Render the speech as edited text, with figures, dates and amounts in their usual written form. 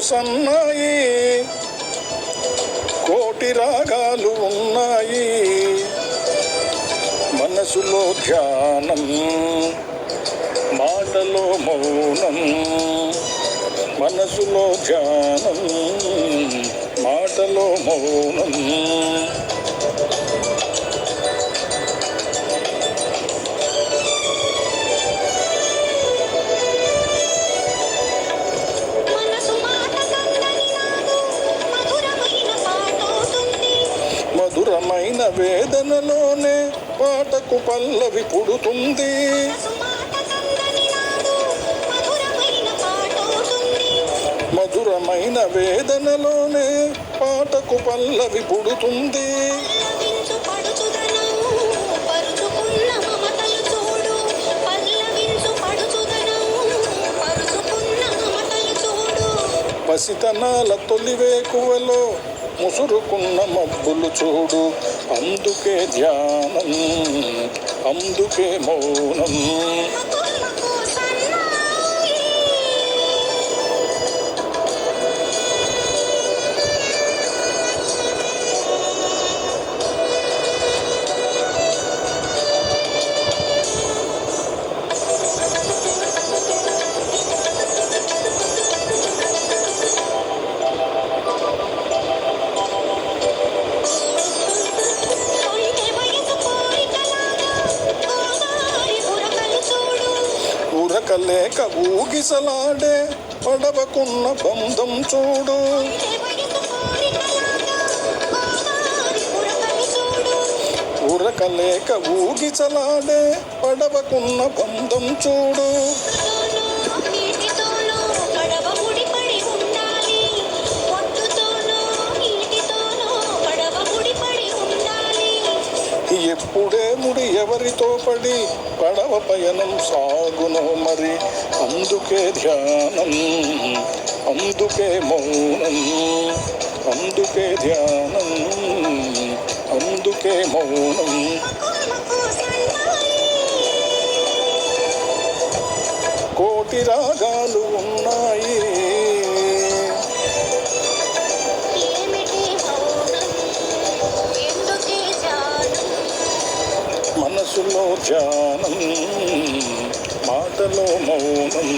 సన్నాయి, కోటి రాగాలు ఉన్నాయి. మనసులో ధ్యానం, మాటలో మౌనం. మనసులో ధ్యానం, మాటలో మౌనం. మధురమైన వేదనలోనే పాటకు పల్లవి పుడుతుంది. మధురమైన వేదనలోనే పాటకు పల్లవి పుడుతుంది. పసితనాల తొలివేకువలో ముసురుకున్న మబ్బులు చూడు. అందుకే ధ్యానం, అందుకే మౌనం. ఉరకలేక ఊగిసలాడే పడవకున్న బంధం చూడు. ఉరకలేక ఊగిసలాడే పడవకున్న బంధం చూడు. ఎప్పుడే ముడి ఎవరితో పడి పడవ పయనం సాగునో మరి. అందుకే ధ్యానం, అందుకే మౌనం. అందుకే ధ్యానం, అందుకే మౌనం. కోటి రాగాలు ఉన్నాయి. మనసులో ధ్యానం, మాటలో మౌనం.